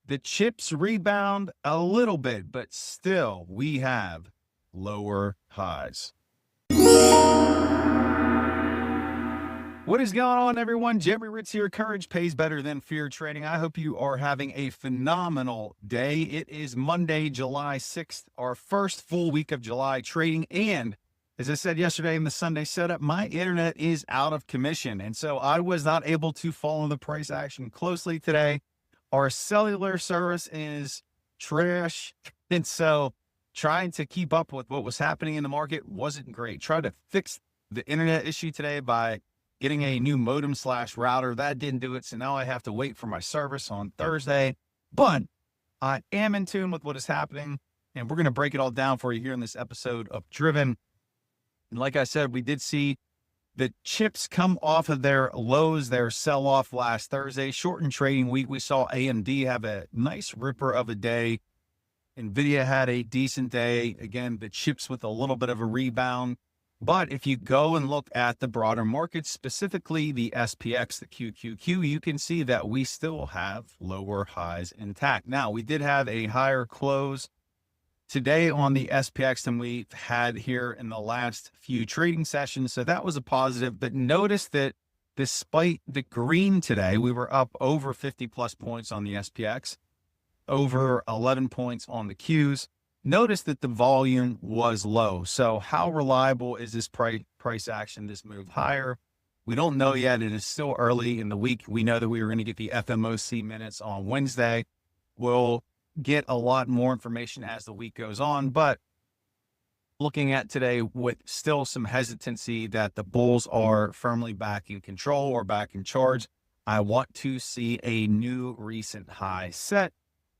The chips rebound a little bit, but still we have lower highs. What is going on, everyone? Jeremy Hritz here. Courage pays better than fear trading. I hope you are having a phenomenal day. It is Monday, July 6th, our first full week of July trading. And as I said yesterday in the Sunday setup, my internet is out of commission. And so I was not able to follow the price action closely today. Our cellular service is trash. And so trying to keep up with what was happening in the market wasn't great. Tried to fix the internet issue today by getting a new modem / router. That didn't do it. So now I have to wait for my service on Thursday, but I am in tune with what is happening, and we're going to break it all down for you here in this episode of Driven. And like I said, we did see the chips come off of their lows, their sell-off last Thursday. Shortened trading week, we saw AMD have a nice ripper of a day. Nvidia had a decent day. Again, the chips with a little bit of a rebound. But if you go and look at the broader market, specifically the SPX, the QQQ, you can see that we still have lower highs intact. Now, we did have a higher close today on the SPX than we've had here in the last few trading sessions. So that was a positive. But notice that despite the green today, we were up over 50 plus points on the SPX, over 11 points on the Qs. Notice that the volume was low. So how reliable is this price action, this move higher? We don't know yet. It is still early in the week. We know that we were going to get the FOMC minutes on Wednesday. We'll get a lot more information as the week goes on, but looking at today with still some hesitancy that the bulls are firmly back in control or back in charge, I want to see a new recent high set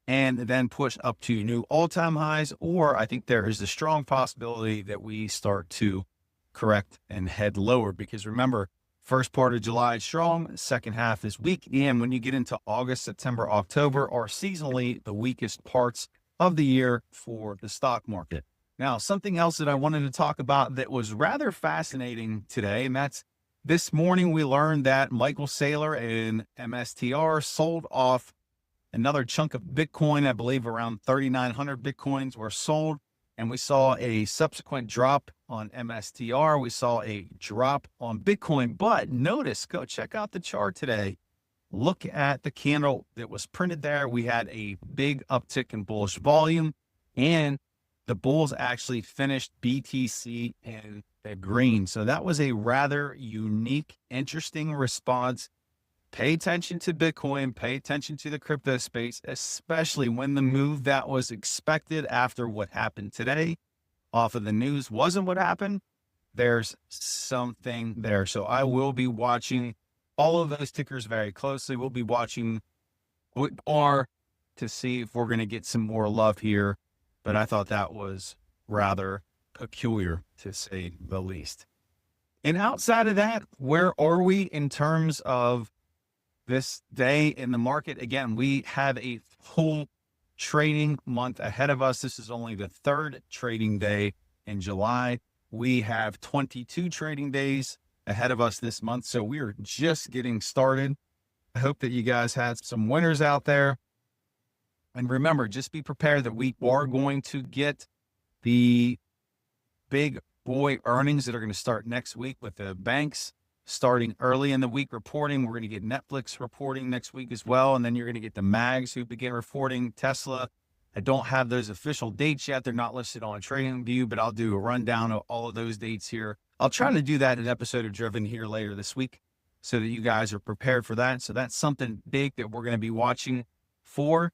and then push up to new all-time highs, or I think there is a strong possibility that we start to correct and head lower, because remember, first part of July is strong, second half is weak, and when you get into August, September, October are seasonally the weakest parts of the year for the stock market. Now, something else that I wanted to talk about that was rather fascinating today, and that's this morning we learned that Michael Saylor and MSTR sold off another chunk of Bitcoin. I believe around 3,900 Bitcoins were sold, and we saw a subsequent drop on MSTR. We saw a drop on Bitcoin, but notice, go check out the chart today. Look at the candle that was printed there. We had a big uptick in bullish volume, and the bulls actually finished BTC in the green. So that was a rather unique, interesting response. Pay attention to Bitcoin, pay attention to the crypto space, especially when the move that was expected after what happened today off of the news wasn't what happened. There's something there. So I will be watching all of those tickers very closely. We'll be watching R to see if we're going to get some more love here. But I thought that was rather peculiar, to say the least. And outside of that, where are we in terms of this day in the market? Again, we have a full trading month ahead of us. This is only the third trading day in July. We have 22 trading days ahead of us this month. So we are just getting started. I hope that you guys had some winners out there. And remember, just be prepared that we are going to get the big boy earnings that are going to start next week with the banks starting early in the week reporting. We're going to get Netflix reporting next week as well. And then you're going to get the mags who begin reporting. Tesla, I don't have those official dates yet. They're not listed on TradingView, but I'll do a rundown of all of those dates here. I'll try to do that in an episode of Driven here later this week so that you guys are prepared for that. So that's something big that we're going to be watching for.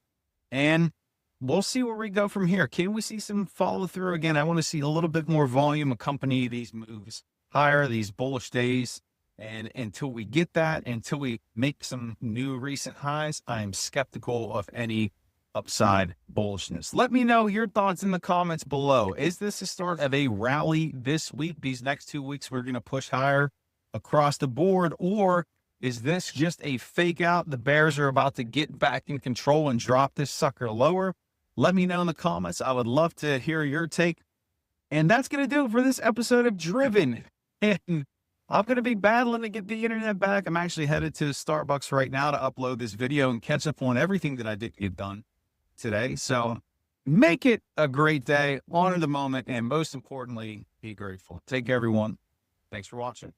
And we'll see where we go from here. Can we see some follow through? Again, I want to see a little bit more volume accompany these moves higher, these bullish days. And until we get that, until we make some new recent highs, I am skeptical of any upside bullishness. Let me know your thoughts in the comments below. Is this the start of a rally this week? These next 2 weeks, we're going to push higher across the board, or is this just a fake out? The bears are about to get back in control and drop this sucker lower. Let me know in the comments. I would love to hear your take. And that's going to do it for this episode of Driven. And I'm going to be battling to get the internet back. I'm actually headed to Starbucks right now to upload this video and catch up on everything that I did get done today. So make it a great day, honor the moment, and most importantly, be grateful. Take care, everyone. Thanks for watching.